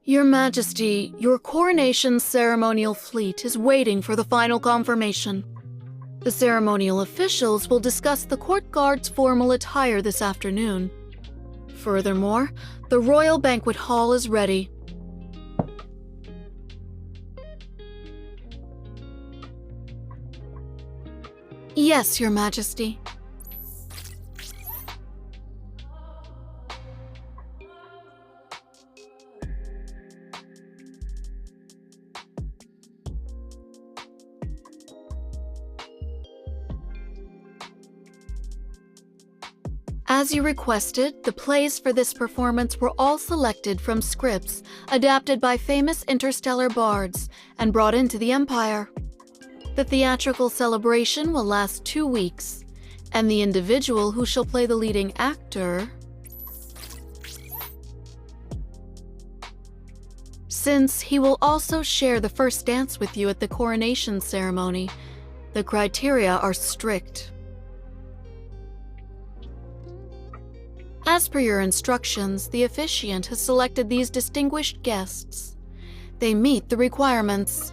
Your Majesty, your coronation ceremonial fleet is waiting for the final confirmation. The ceremonial officials will discuss the court guard's formal attire this afternoon. Furthermore, the royal banquet hall is ready. Yes, Your Majesty. As you requested, the plays for this performance were all selected from scripts adapted by famous interstellar bards and brought into the Empire. The theatrical celebration will last 2 weeks, and the individual who shall play the leading actor... Since he will also share the first dance with you at the coronation ceremony, the criteria are strict. As per your instructions, the officiant has selected these distinguished guests. They meet the requirements.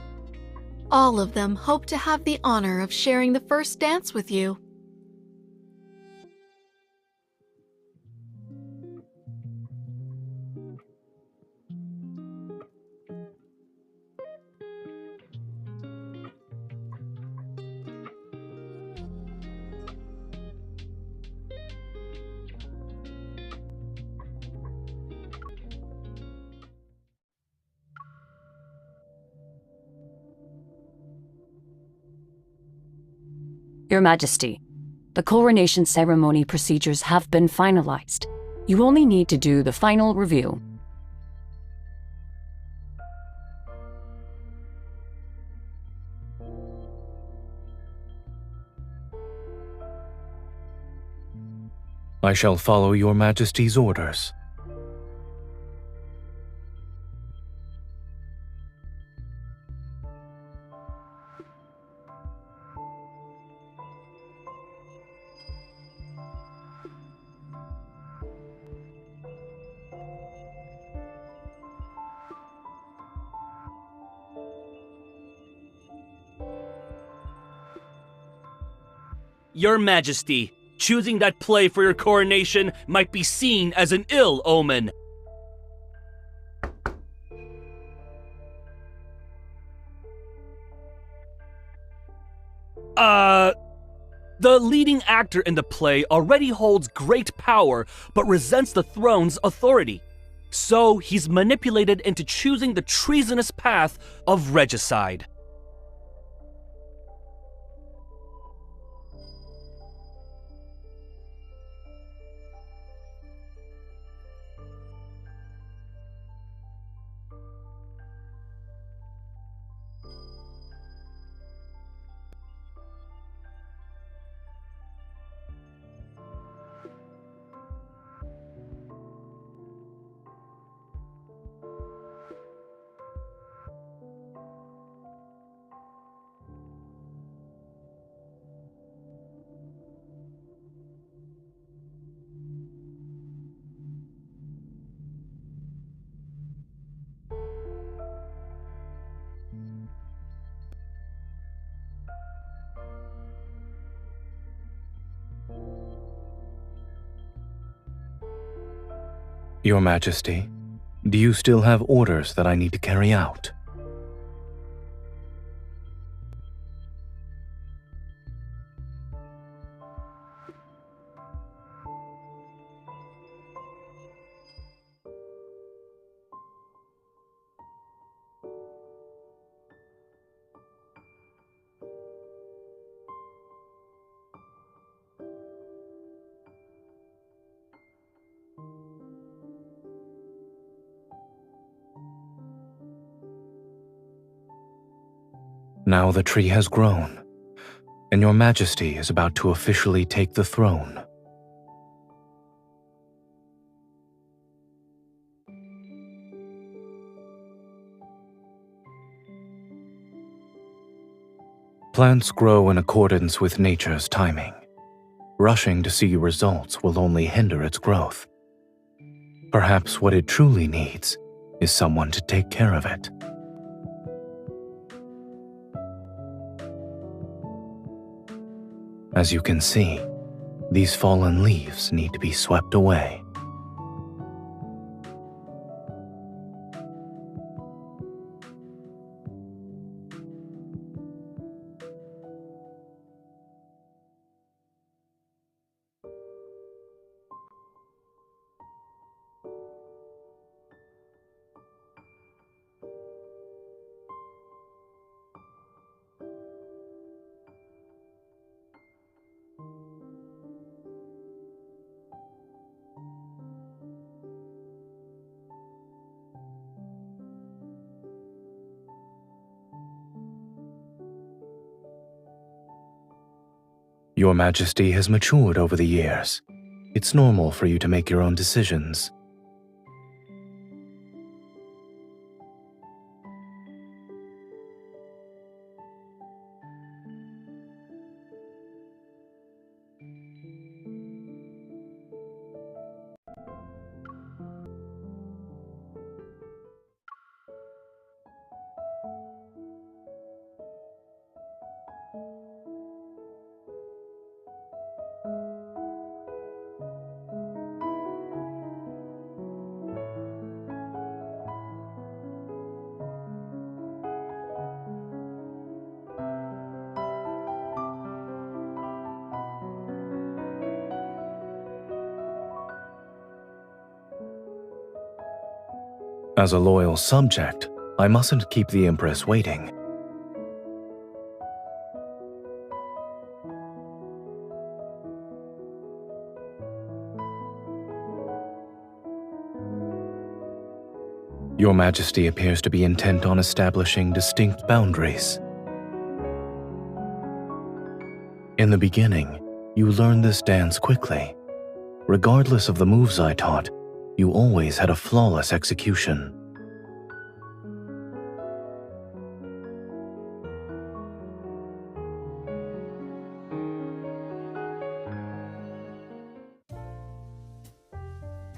All of them hope to have the honor of sharing the first dance with you. Your Majesty, the coronation ceremony procedures have been finalized. You only need to do the final review. I shall follow Your Majesty's orders. Your Majesty, choosing that play for your coronation might be seen as an ill omen. The leading actor in the play already holds great power, but resents the throne's authority. So he's manipulated into choosing the treasonous path of regicide. Your Majesty, do you still have orders that I need to carry out? Now the tree has grown, and your majesty is about to officially take the throne. Plants grow in accordance with nature's timing. Rushing to see results will only hinder its growth. Perhaps what it truly needs is someone to take care of it. As you can see, these fallen leaves need to be swept away. Your Majesty has matured over the years. It's normal for you to make your own decisions. As a loyal subject, I mustn't keep the Empress waiting. Your Majesty appears to be intent on establishing distinct boundaries. In the beginning, you learned this dance quickly. Regardless of the moves I taught, you always had a flawless execution.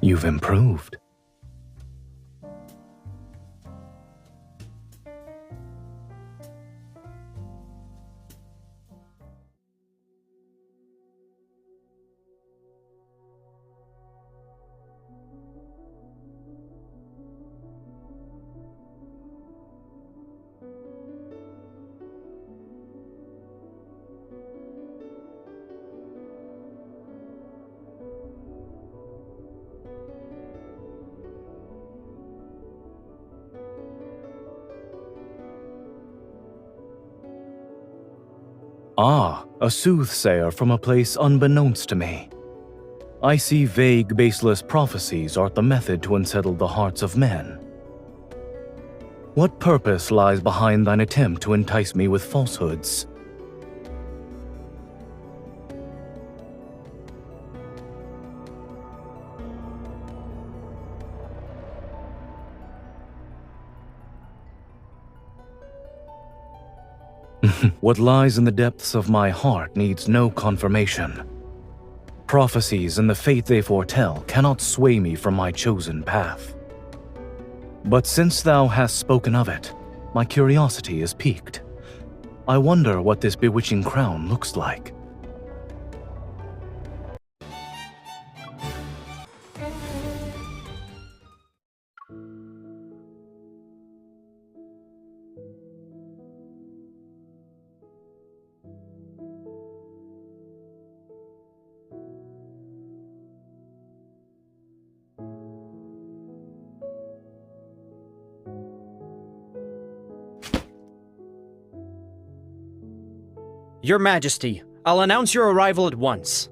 You've improved. Ah, a soothsayer from a place unbeknownst to me. I see vague, baseless prophecies are the method to unsettle the hearts of men. What purpose lies behind thine attempt to entice me with falsehoods? What lies in the depths of my heart needs no confirmation. Prophecies and the fate they foretell cannot sway me from my chosen path. But since thou hast spoken of it, my curiosity is piqued. I wonder what this bewitching crown looks like. Your Majesty, I'll announce your arrival at once.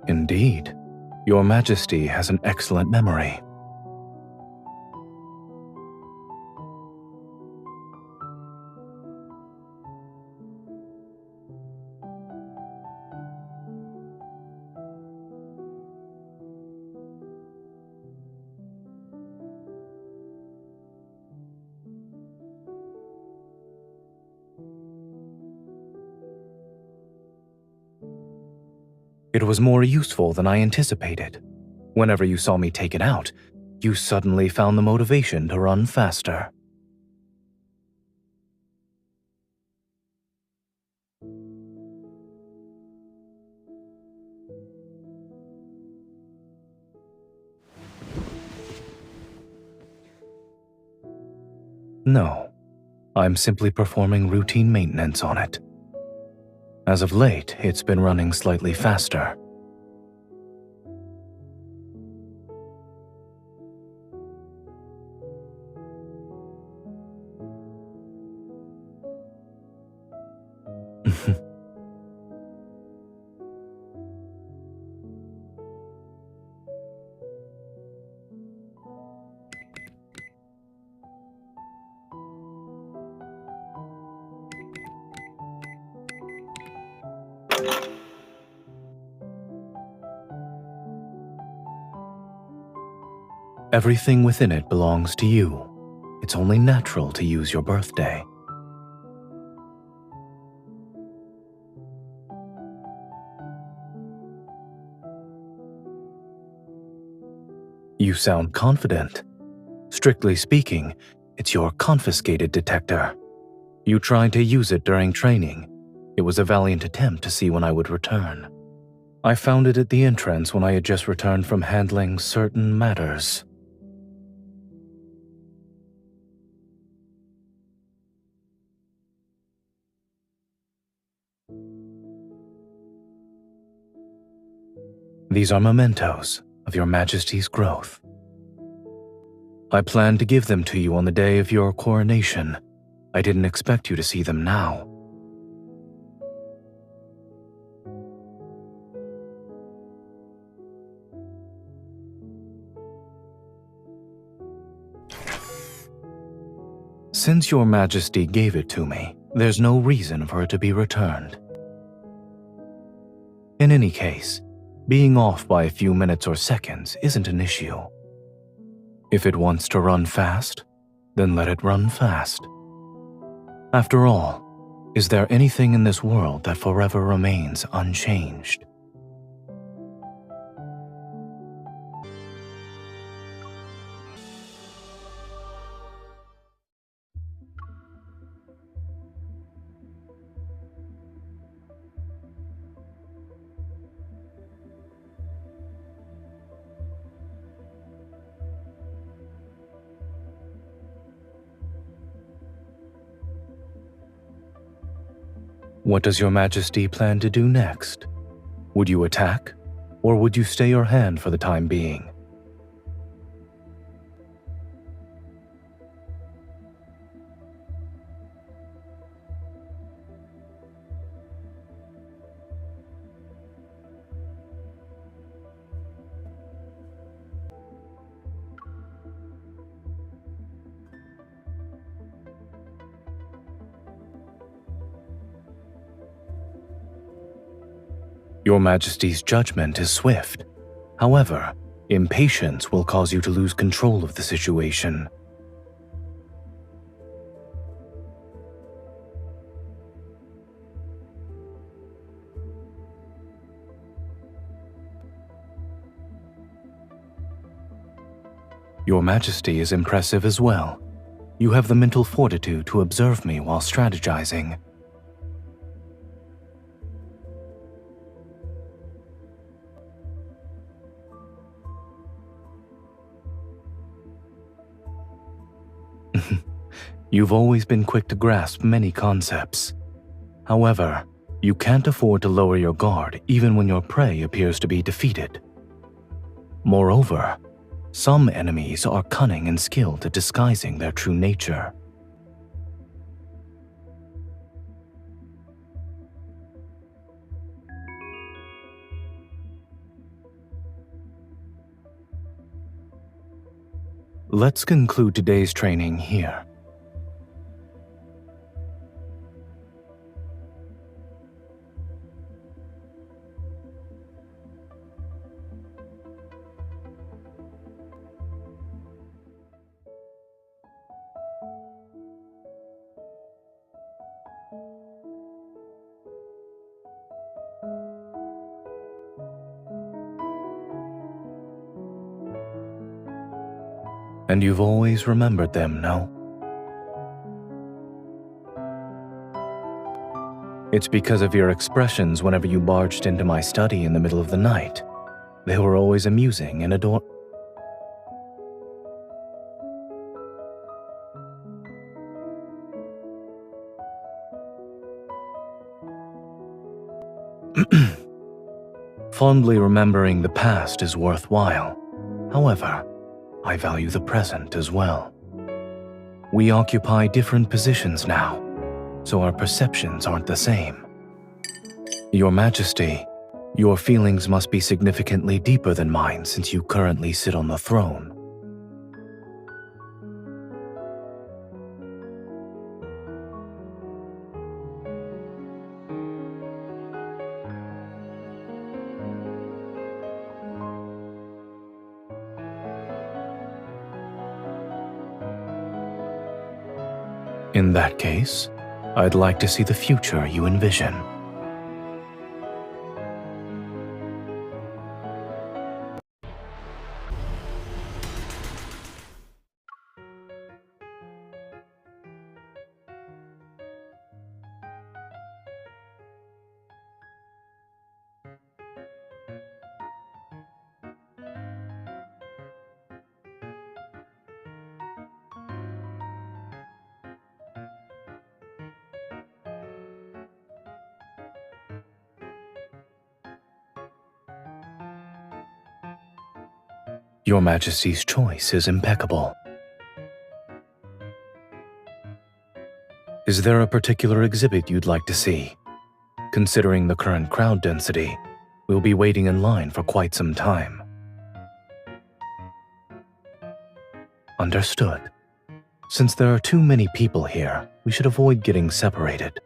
Indeed, Your Majesty has an excellent memory. It was more useful than I anticipated. Whenever you saw me take it out, you suddenly found the motivation to run faster. No, I'm simply performing routine maintenance on it. As of late, it's been running slightly faster. Everything within it belongs to you. It's only natural to use your birthday. You sound confident. Strictly speaking, it's your confiscated detector. You tried to use it during training. It was a valiant attempt to see when I would return. I found it at the entrance when I had just returned from handling certain matters. These are mementos of Your Majesty's growth. I planned to give them to you on the day of your coronation. I didn't expect you to see them now. Since Your Majesty gave it to me, there's no reason for it to be returned. In any case, being off by a few minutes or seconds isn't an issue. If it wants to run fast, then let it run fast. After all, is there anything in this world that forever remains unchanged? What does Your Majesty plan to do next? Would you attack, or would you stay your hand for the time being? Your Majesty's judgment is swift. However, impatience will cause you to lose control of the situation. Your Majesty is impressive as well. You have the mental fortitude to observe me while strategizing. You've always been quick to grasp many concepts. However, you can't afford to lower your guard even when your prey appears to be defeated. Moreover, some enemies are cunning and skilled at disguising their true nature. Let's conclude today's training here. And you've always remembered them, no? It's because of your expressions whenever you barged into my study in the middle of the night. They were always amusing and Fondly remembering the past is worthwhile. However, I value the present as well. We occupy different positions now, so our perceptions aren't the same. Your Majesty, your feelings must be significantly deeper than mine since you currently sit on the throne. In that case, I'd like to see the future you envision. Your Majesty's choice is impeccable. Is there a particular exhibit you'd like to see? Considering the current crowd density, we'll be waiting in line for quite some time. Understood. Since there are too many people here, we should avoid getting separated.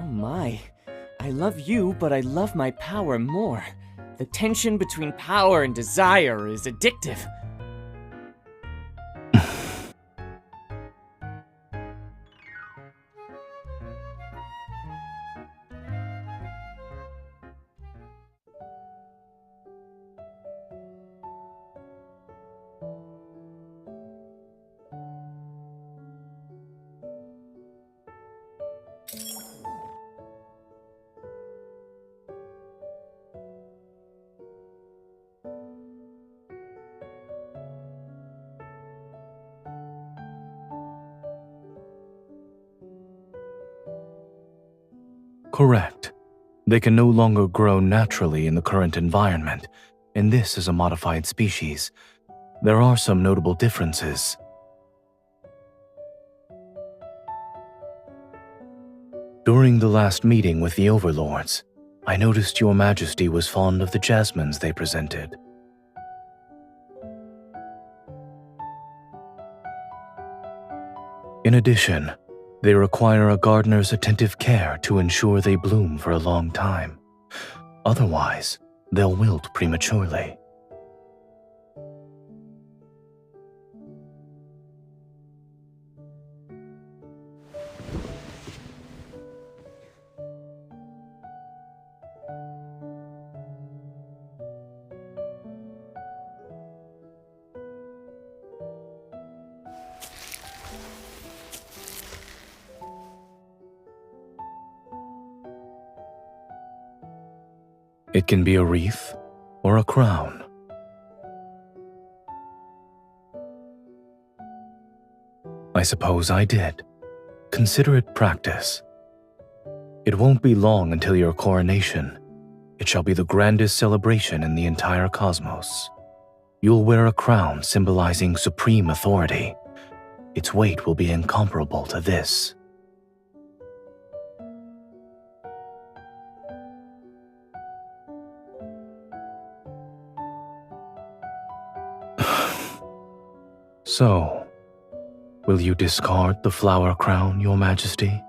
Oh my. I love you, but I love my power more. The tension between power and desire is addictive. Correct. They can no longer grow naturally in the current environment, and this is a modified species. There are some notable differences. During the last meeting with the overlords, I noticed Your Majesty was fond of the jasmines they presented. In addition, they require a gardener's attentive care to ensure they bloom for a long time. Otherwise, they'll wilt prematurely. It can be a wreath or a crown. I suppose I did. Consider it practice. It won't be long until your coronation. It shall be the grandest celebration in the entire cosmos. You'll wear a crown symbolizing supreme authority. Its weight will be incomparable to this. So, will you discard the flower crown, Your Majesty?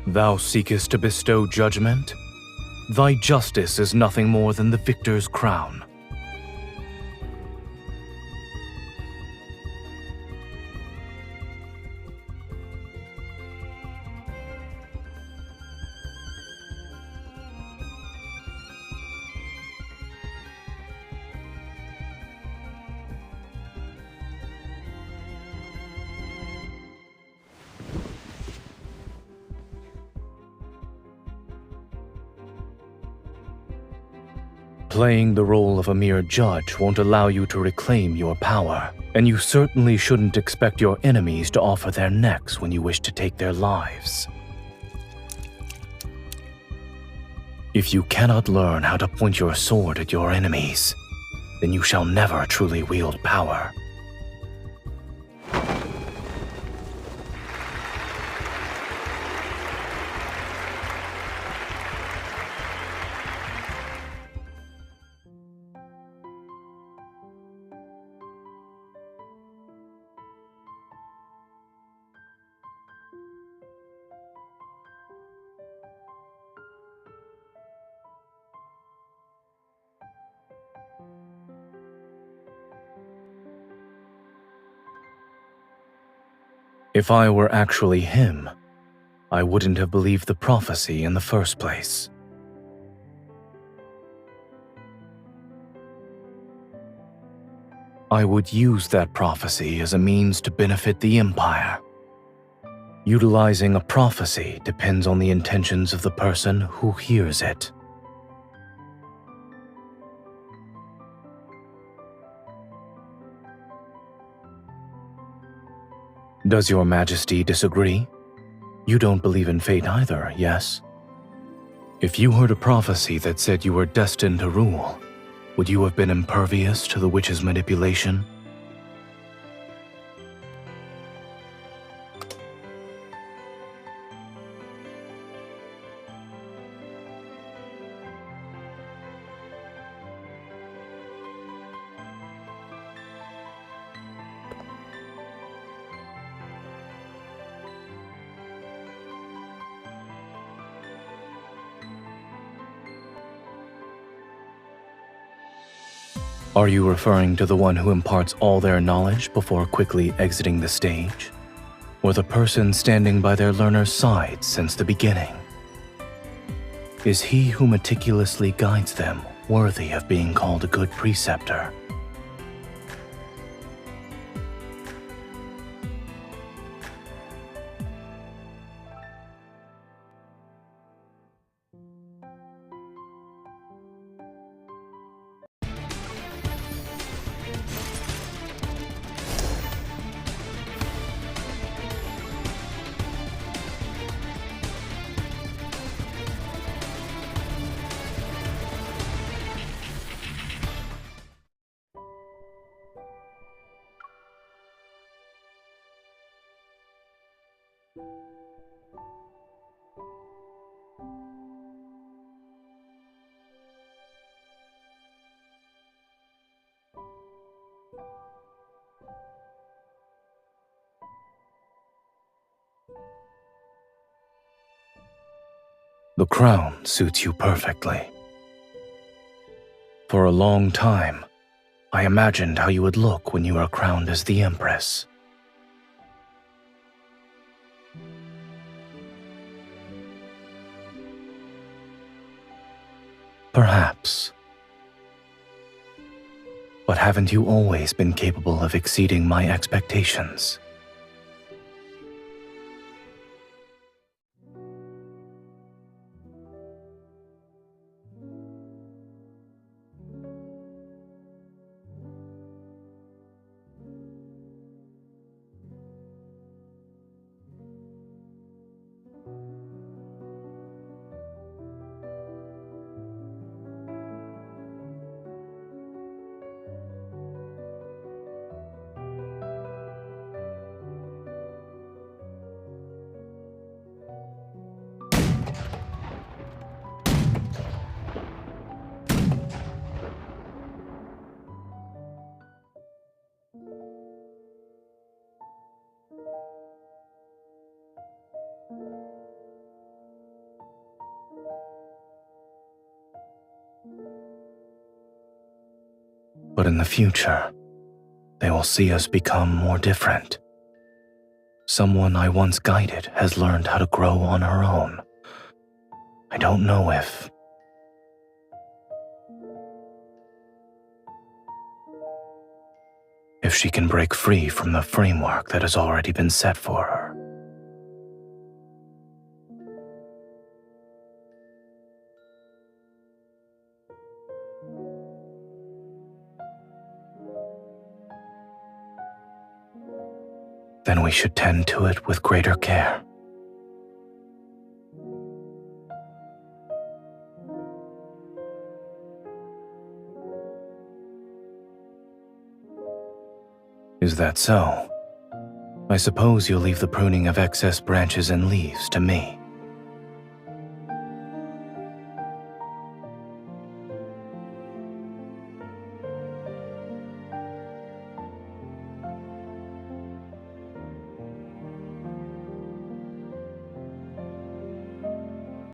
Thou seekest to bestow judgment? Thy justice is nothing more than the victor's crown. Playing the role of a mere judge won't allow you to reclaim your power, and you certainly shouldn't expect your enemies to offer their necks when you wish to take their lives. If you cannot learn how to point your sword at your enemies, then you shall never truly wield power. If I were actually him, I wouldn't have believed the prophecy in the first place. I would use that prophecy as a means to benefit the Empire. Utilizing a prophecy depends on the intentions of the person who hears it. Does Your Majesty disagree? You don't believe in fate either, yes? If you heard a prophecy that said you were destined to rule, would you have been impervious to the witch's manipulation? Are you referring to the one who imparts all their knowledge before quickly exiting the stage? Or the person standing by their learner's side since the beginning? Is he who meticulously guides them worthy of being called a good preceptor? The crown suits you perfectly. For a long time, I imagined how you would look when you were crowned as the Empress. Perhaps. But haven't you always been capable of exceeding my expectations? But in the future, they will see us become more different. Someone I once guided has learned how to grow on her own. I don't know if she can break free from the framework that has already been set for her. Then we should tend to it with greater care. Is that so? I suppose you'll leave the pruning of excess branches and leaves to me.